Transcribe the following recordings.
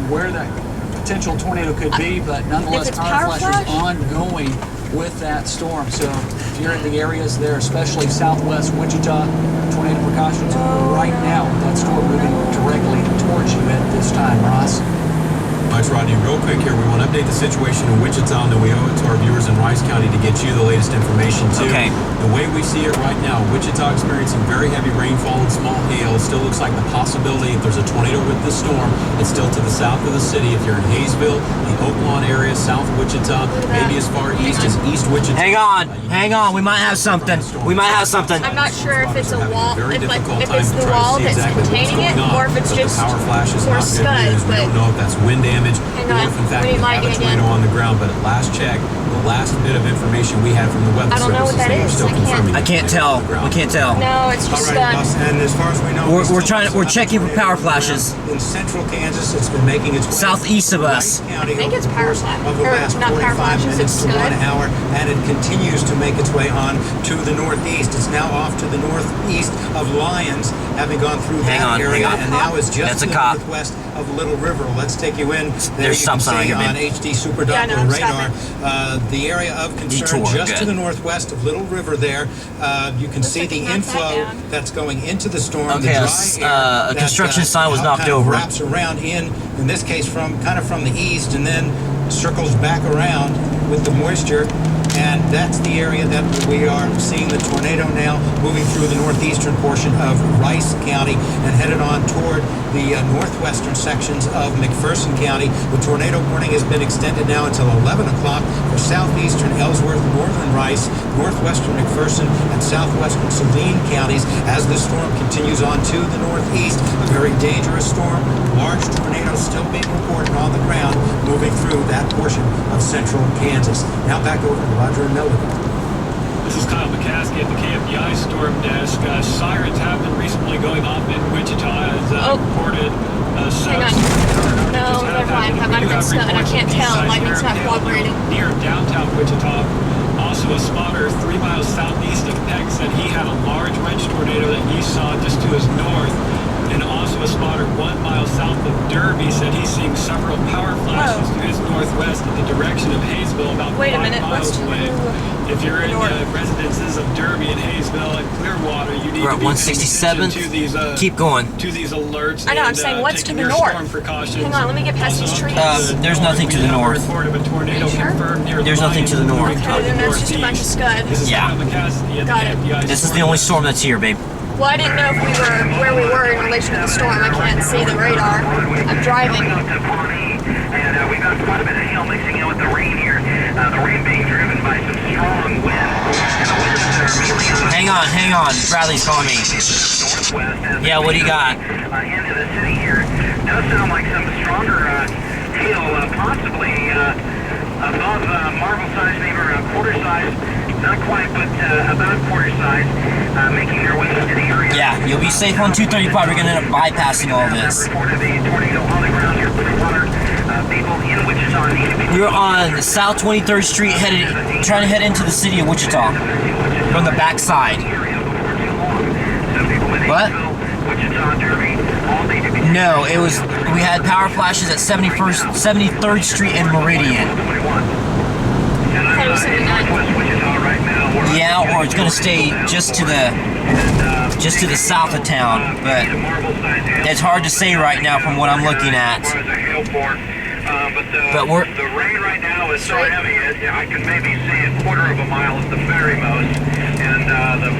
where that potential tornado could be, but nonetheless, power flash is ongoing with that storm. So if you're in the areas there, especially southwest Wichita, tornado precautions right now with that storm moving directly towards you at this time. Ross? Much, Rodney. Real quick here, we want to update the situation in Wichita, and then we owe it to our viewers in Rice County to get you the latest information, too. Okay. The way we see it right now, Wichita experiencing very heavy rainfall and small hail. It still looks like the possibility, if there's a tornado with the storm, it's still to the south of the city. If you're in Hayesville, the Oak Lawn area, south Wichita, maybe as far east as East Wichita. Hang on, we might have something. I'm not sure if it's a wall, if it's the wall that's containing it, or if it's just power flash is or not good scud, news. We don't know if that's wind damage, hang on, or if in fact we you might have a get tornado on the ground. But at last check, the last bit of information we had from the weather I don't know what that is. I can't tell. We can't tell. No, it's just scud. And as far as we know, We're checking for power flashes. In central Kansas, it's been making its way southeast of us. I think it's power flash, or not power flashes, it's scud. 1 hour, and it continues to make its way on to the northeast. It's now off to the northeast of Lyons, having gone through that area, and now is just to the northwest of Little River. Let's take you in. There you can see on HD Super Doppler radar the area of concern just to the northwest of Little River there. You can see the inflow that's going into the storm. Okay, a construction sign was knocked over. Wraps around in this case, from the east, and then circles back around with the moisture. And that's the area that we are seeing the tornado now moving through the northeastern portion of Rice County and headed on toward the northwestern sections of McPherson County. The tornado warning has been extended now until 11 o'clock for southeastern Ellsworth, northern Rice, northwestern McPherson, and southwestern Saline counties as the storm continues on to the northeast. A very dangerous storm. Large tornadoes still being reported on the ground moving through that portion of central Kansas. Now back over to Roger and Melody. This is Kyle McCaskey at the KFDI Storm Desk. Sirens have been recently going off in Wichita as reported. Hang on. No, never mind. I'm in scud. I can't tell. Lightning's not cooperating. Near downtown Wichita. Also a spotter 3 miles southeast of Peck said he had a large wedge tornado that he saw just to his north. And also a spotter 1 mile south of Derby said he's seeing several power flashes to his northwest in the direction of Hayesville, about 5 miles away. If you're in residences of Derby and Hayesville and Clearwater, you need to be paying attention to these, keep going. To these alerts. I know, I'm saying what's to the north? Hang on, let me get past these trees. There's nothing to the north. There's nothing to the north. Okay, then that's just a bunch of scud. Yeah. Got it. This is the only storm that's here, babe. Well, I didn't know if we were where we were in relation to the storm. I can't see the radar. I'm driving. And we've got quite a bit of hail mixing in with the rain here. The rain being driven by some strong wind. And the winds that are immediately on. Hang on. Bradley's calling me. Yeah, what do you got? Into the city here. Does sound like some stronger hail, possibly above marble size, maybe around quarter size. Not quite, but about quarter size, making their way into the area. Yeah, you'll be safe on 235. We're going to end up bypassing all this. We're on South 23rd Street, trying to head into the city of Wichita from the back side. What? No, we had power flashes at 73rd Street and Meridian. Yeah, or it's going to stay just to the south of town, but it's hard to say right now from what I'm looking at. But the rain right now is so heavy, I can maybe see a quarter of a mile at the very most, and the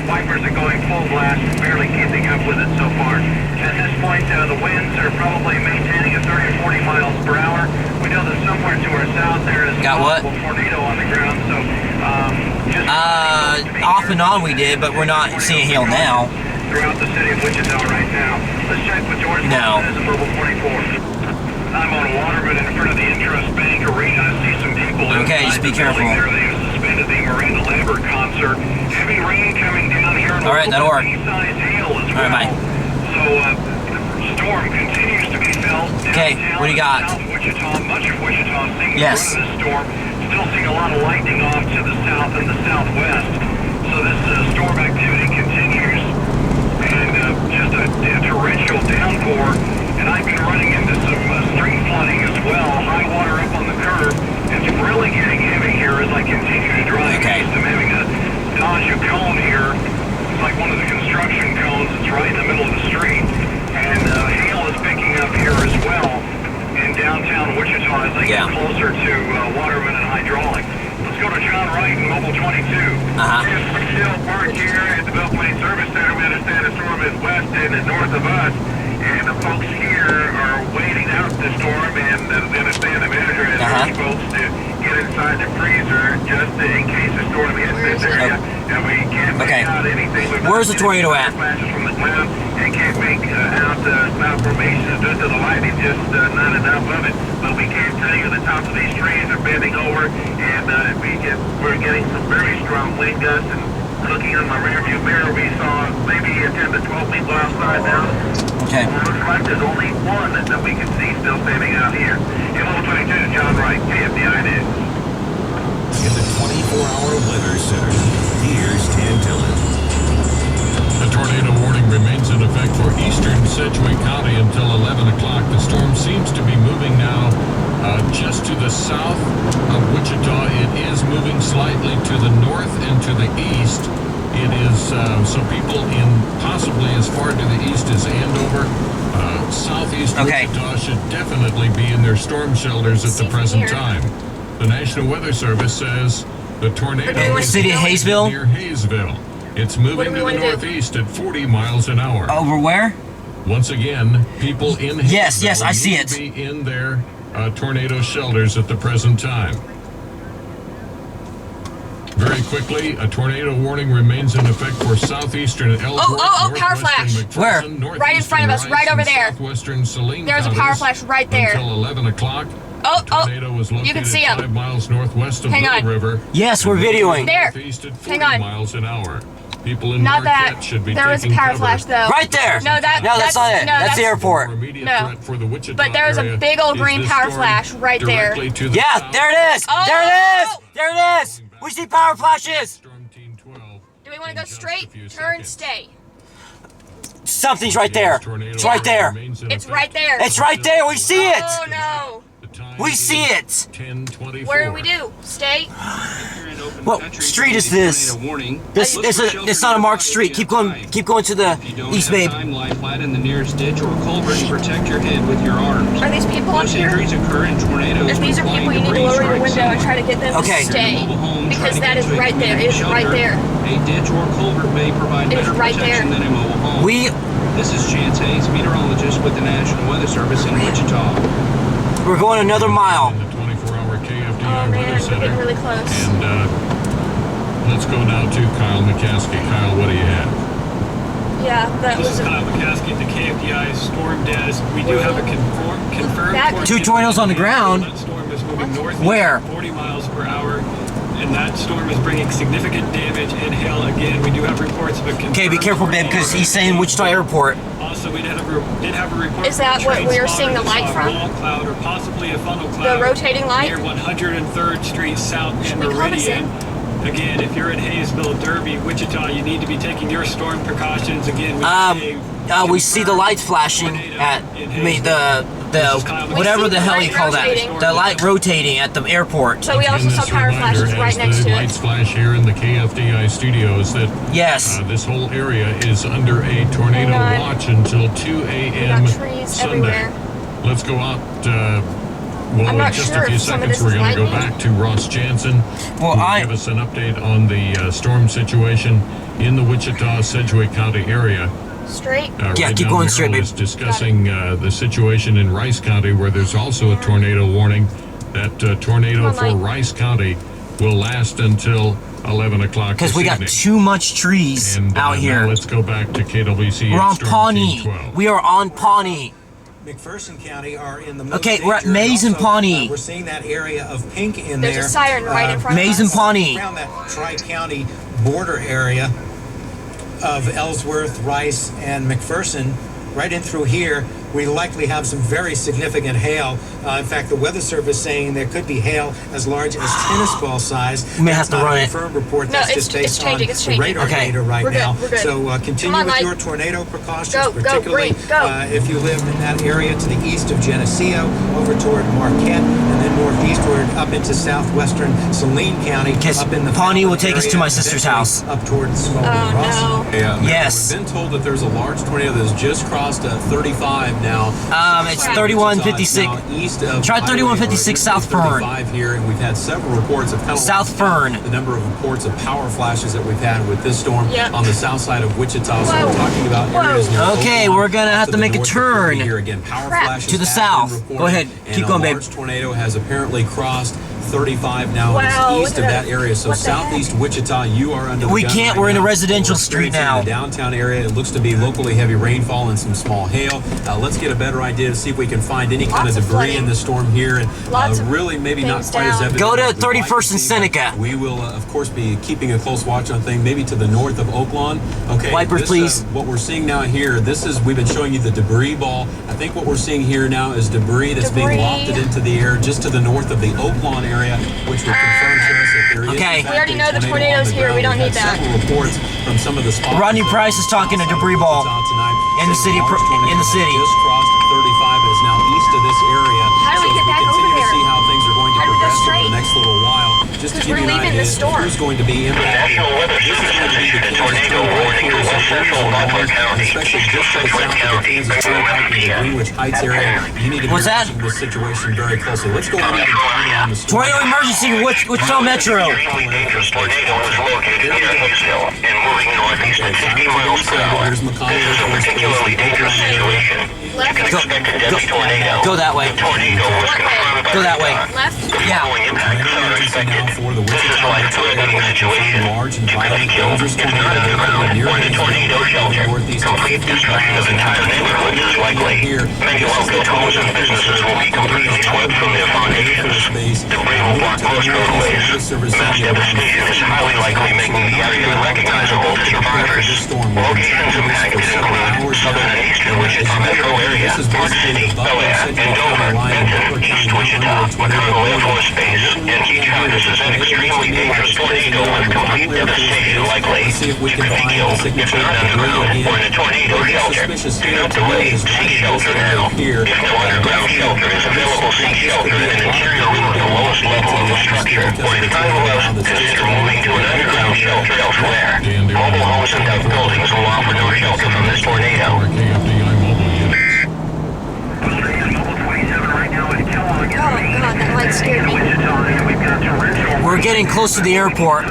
wipers are going full blast, barely keeping up with it so far. At this point, the winds are probably maintaining at 30 or 40 miles per hour. We know that somewhere to our south there is a tornado on the ground, so off and on we did, but we're not seeing hail now. Throughout the city of Wichita right now. Let's check with George. No. Mobile 44. I'm on Waterman in front of the Intrust Bank Arena. I see some people. Okay, just be careful. There. They have suspended the Miranda Lambert concert. Heavy rain coming down here. All right, that'll work. Size hail as well. All right, bye. So the storm continues to be felt. Okay, what do you got? South Wichita, much of Wichita seeing yes. the storm. Still seeing a lot of lightning off to the south and the southwest. So this storm activity continues, and just a torrential downpour. And I've been running into some We're still parked here at the Belle Plaine Service Center. We understand the storm is west and north of us. And the folks here are waiting out the storm, and we understand the manager has urged folks to get inside the freezer just in case the storm hits this area. And we can't make out anything. Where's the tornado at? Flashes from the ground, and can't make out cloud formations due to the lighting, just not enough of it. But we can tell you the tops of these trees are bending over, and we're getting some very strong wind gusts. And looking in my rearview mirror, we saw maybe 10 to 12 people outside now. Okay. Well, looks like there's only one that we can see still standing out here. In 22, John Wright, KFDI News. In the 24-hour weather center, here's Tan Dillon. A tornado warning remains in effect for eastern Sedgwick County until 11 o'clock. The storm seems to be moving now just to the south of Wichita. It is moving slightly to the north and to the east. It is, so people in possibly as far to the east as Andover, southeast Wichita should definitely be in their storm shelters at the present time. The National Weather Service says the tornado is City of Hayesville? near Hayesville. It's moving to the northeast at 40 miles an hour. Over where? Once again, people in Hayesville yes, I see need it. to be in their tornado shelters at the present time. Very quickly, a tornado warning remains in effect for southeastern Ellsworth, power flash. Where? Right in front of us, right over there. Southwestern Saline There's a power flash right there. Until 11 o'clock. Tornado was located you can see him. 5 miles northwest of Little River. Yes, we're videoing. There. Northeast at 40 Hang on. miles an hour. People in Not Marquette that. should be There was a taking power cover. flash though. Right there. No, that's not it. No, that's the airport. No. For the Wichita But there's a area big old is green this power storm flash right there. directly to the Yeah, south. there it is. Oh! There it is. There it is. We see power flashes. Storm Team 12. Do we want to go In just a straight? few Turn, seconds. stay. Something's right there. It's right there. It's right there. It's right there. We see it. Oh no. We see it. 10:24. Where do we do? Stay? What street is this? This it's not a marked street. Keep going to the east, babe. Flat in the nearest ditch or culvert and protect your head with your arms. Are these people up Most here? injuries occur in tornadoes. If these are when people, you flying need to debris lower your strikes window and someone. try to get them Okay. to stay. Mobile home, try Because to that get is to a right there. It is community right shelter. there. A ditch or culvert may provide It is better right protection there. than a mobile home. This is Chance Hayes, meteorologist with the National Weather Service in Wichita. We're going another mile. In the 24-hour KFDI Oh man, Weather we're Center. getting really close. And let's go now to Kyle McCaskey. Kyle, what do you have? Yeah, that This was is Kyle McCaskey at the KFDI Storm Desk. We do have a confirmed That- Two tornadoes on the ground. That storm is moving northeast Where? at 40 miles per hour, and that storm is bringing significant damage and hail. Again, we do have reports of a confirmed Okay, be careful, babe, because he's saying Wichita Airport. Also, we did have a report. Is that from a what train we were spotter seeing the that light saw from? a wall cloud or possibly a funnel cloud. the rotating light. Near 103rd Street South in we call this Meridian. Again, if you're in Hayesville, Derby, Wichita, you need to be taking your storm precautions. Again, We see the lights flashing at whatever the hell you call that. rotating. The light rotating at the airport. So we also And saw this power reminder, flashes right as next the to lights it. flash here in the KFDI studios that Yes. this whole area is under a tornado Hang on. watch until 2 a.m. got trees Sunday. everywhere. Let's go out. I'm In not just sure a few if some of seconds, this we're is going to go lightning. back to Ross Jansen, Well, who will give us an update on the storm situation in the Wichita, Sedgwick County area. Straight. Yeah, Right keep now, going straight, Merrill babe. is discussing the situation in Rice County, where there's also a tornado warning. That tornado Come for on, Mike. Rice County will last until 11 o'clock Because we got evening. too much trees And out now here. let's go back to KWC. We're on Storm Pawnee. Team 12. We are on Pawnee. McPherson County are in the most Okay, we're at danger, Mays and also, Pawnee. we're seeing that area of pink in There's there. a siren right in front Mays of and us. Pawnee. Around that tri-county border area of Ellsworth, Rice, and McPherson, right in through here, we likely have some very significant hail. In fact, the Weather Service saying there could be hail as large as tennis ball size. We may That's have to not run a it. confirmed report. No, That's it's- just based it's changing, on it's the changing. radar Okay. data right We're good, now. we're good. So continue Come on, with Mike. your tornado precautions, Go, particularly Bree, go. if you live in that area to the east of Geneseo, over toward Marquette, and then northeastward up into southwestern Saline County. Because up in the Pawnee will Falmouth take us to area, my sister's eventually house. up toward Smoky Ross. Oh no. Yeah, Yes. We've been told that there's a large tornado that's just crossed 35 now. It's 3156. East of Try 3156 South Fern. Here, and we've had several reports of kind of South Fern. The number of reports of power flashes that we've had with this storm on the south side of Wichita. So we're talking about areas near Okay, Oklahoma, we're gonna have to make a turn here again. Power flashes to the have south. been reported, Go ahead, keep going, babe. A large tornado has apparently crossed 35 now. Wow, It's east of that area. So southeast Wichita, you are under the We gun can't. right We're in a now. residential We're street experiencing now. the downtown area. It looks to be locally heavy rainfall and some small hail. Let's get a better idea to see if we can find any kind of debris in the storm here, and really maybe not quite as evident. Go to as we'd 31st like to and see, Seneca. We will, of course, be keeping a close watch on things. Maybe to the north of Oaklawn. Okay. Wipers, please. What we're seeing now here. We've been showing you the debris ball. I think what we're seeing here now is debris that's being wafted into the air just to the north of the Oaklawn area, which would confirm to us that there is. Okay. We already know the tornado's here. We don't need that. Several reports from some of the spots. Rodney Price is talking a debris ball in the city. In the city. Just crossed 35 and is now east of this area. How do we get back over continue there? to see how things are going to How do we go progress over straight? the next little while. Just to give you an idea of who's going to be impacted. National Weather This is Service going to be has the issued a Kansas tornado warning to West Central Baltimore County, especially just to the south of the Kansas Turnpike and the Greenwich Heights area. You need to be What's that? watching this situation very closely. Let's go ahead and turn on the storm. Tornado emergency. Wichita Metro. Extremely dangerous tornado is located near Hayesville and moving northeast at 60 miles per hour. Here's McConnell. This is a particularly dangerous situation. You can expect a deadly tornado. Go that way. The tornado was confirmed by Go that way. Left? The following impacts are expected. This is like a tornado situation. You could be killed if not on the ground or in a tornado shelter. Complete destruction of entire neighborhoods is likely. Many local homes and businesses will be completely swept from their foundations. Debris will block most roadways. Mass devastation is highly likely, making the area unrecognizable to survivors. Locations impacted include southern and eastern Wichita metro area, Park City, Bel-Air, and Dover, Benton, East Wichita, McConnell Air Force Base, and Each is an extremely dangerous tornado with complete devastation likely. You could be killed if not on the ground or in a tornado shelter. Do not delay. Seek shelter now. If no underground shelter is available, seek shelter in an interior room at the lowest level of the structure, or if time allows, consider moving to an underground shelter elsewhere. Mobile homes and buildings will offer no shelter from this tornado. KFDI mobile units. Oh God, that light scared me. We're getting close to the airport.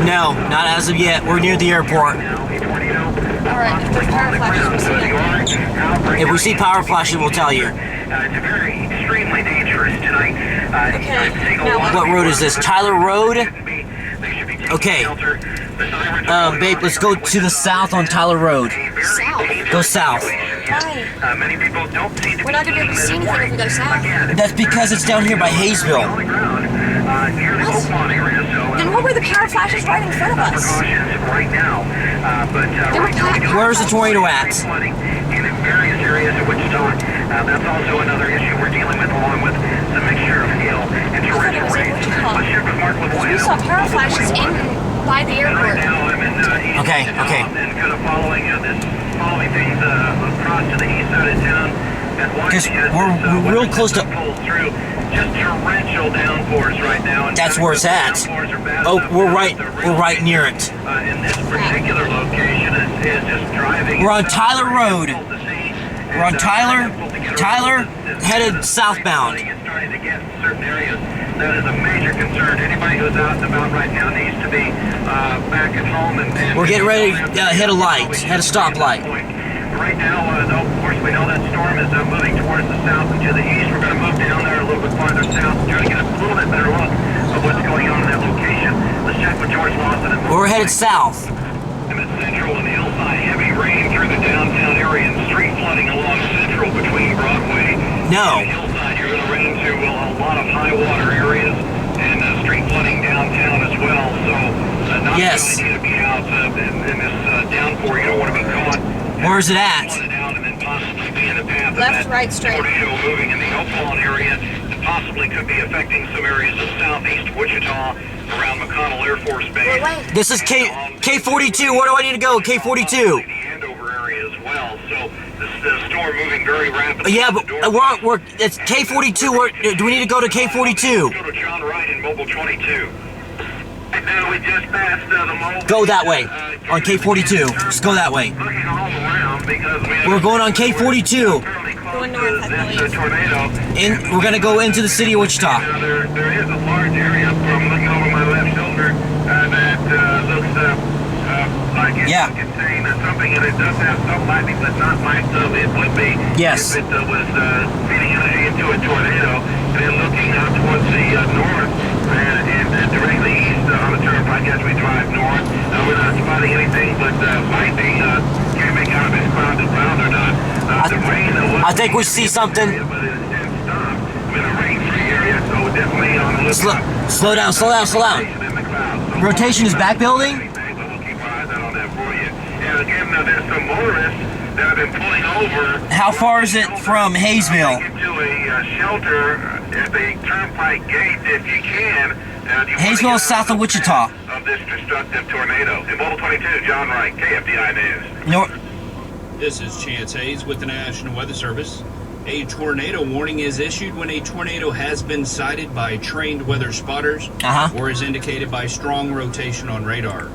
No, not as of yet. We're near the airport. Alright, if there's power flashes, we'll see them. If we see power flashes, we'll tell you. It's very extremely dangerous tonight. Okay, now What road is this? Tyler Road? Okay. Babe, let's go to the south on Tyler Road. South? Go south. Why? Many people don't seem to We're not gonna be able to see anything if we go south. That's because it's down here by Hayesville. Then what were the power flashes right in front of us? Where's the tornado at? In various areas of Wichita. That's also another issue we're dealing with, along with the mixture of hail and torrential rain. Let's check with Mark LeBoy. We saw power flashes by the Right airport. now, I'm in east Okay, Wichita okay. and kind of following things across to the east side of town. Because we're real close to. Just torrential downpours right now. That's where it's at. Oh, we're right near it. In this particular location is just driving. We're on Tyler Road. We're on Tyler, headed southbound. It's starting to get in certain areas. That is a major concern. Anybody who's out and about right now needs to be back at home and We're getting ready to hit a light, hit a stoplight. Right now, though, of course, we know that storm is moving towards the south and to the east. We're going to move down there a little bit farther south and try to get a little bit better look of what's going on in that location. Let's check with George Lawson. We're headed south. I'm at Central and the hillside. Heavy rain through the downtown area and street flooding along Central between Broadway No. and the hillside. You're going to run into a lot of high water areas and street flooding downtown as well. So not Yes. really need to be out in this downpour. You don't want to be caught. Where's it at? Left, right, straight. Tornado moving in the Oaklawn area that possibly could be affecting some areas of southeast Wichita around McConnell Air Force Base. Wait. This is K42. Where do I need to go? K42. The Andover area as well. So the storm moving very rapidly. Yeah, but we're it's K42. Do we need to go to K42? Go to John Wright in Mobile 22. We just passed the mole. Go that way. On K42. Just go that way. Looking all around because We're going on K42. Going north, I believe. Tornado. We're gonna go into the city of Wichita. There is a large area from looking over my left shoulder that looks like it Yeah. could contain something, and it does have some lightning, but not like it would be Yes. if it was feeding energy into a tornado. And then looking out towards the north and directly east on the turnpike as we drive north, we're not spotting anything but lightning. Can't make out if it's clouded ground or not. The rain I think we see something. but it didn't stop. I'm in a rain-free area, so definitely on the lookout. Slow down, slow down, slow down. In the clouds. So Rotation is back building. but we'll keep our eyes out on that for you. And again, there's some motorists that have been pulling over. How far is it from Hayesville? Get to a shelter at the turnpike gate if you can. Hayesville is south of Wichita. Of this destructive tornado. In Mobile 22, John Wright, KFDI News. North. This is Chance Hayes with the National Weather Service. A tornado warning is issued when a tornado has been sighted by trained weather spotters or is indicated by strong rotation on radar.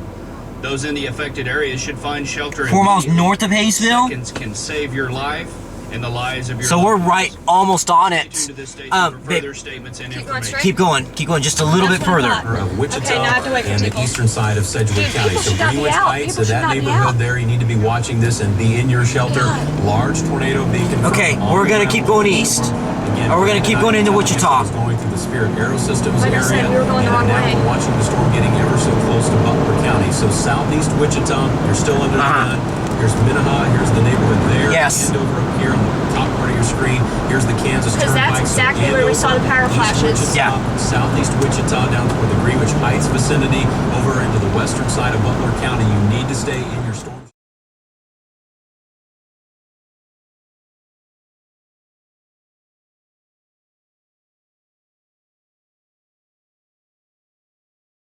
Those in the affected areas should find shelter. 4 miles immediately. north of Hayesville. Seconds can save your life and the lives of your So we're right, almost on it. Stay tuned to this station for babe, further statements and Keep going information. keep going just a little bit further. Of Wichita Okay, now I have to wait for and the people. eastern side of Sedgwick Dude, County. people So should not be Greenwich out. Heights, People so should that not be neighborhood out. there, you need to be watching this and be in your shelter. God. Large tornado being confirmed. Okay, all we're gonna around. keep going east. Again, Or we're gonna keep going into Wichita. It's going through the Spirit Aerosystems Like I area. said, we were going the wrong and now way. we're watching the storm getting ever so close to Butler County. So southeast Wichita, you're still under the gun. Here's Minnehaha, here's the neighborhood there. Yes. And over up here on the top part of your screen, here's the Kansas Because Turnpike. that's So exactly and where we saw the over power east flashes. Wichita, Yeah. Southeast Wichita down toward the Greenwich Heights vicinity, over into the western side of Butler County. You need to stay in your storm.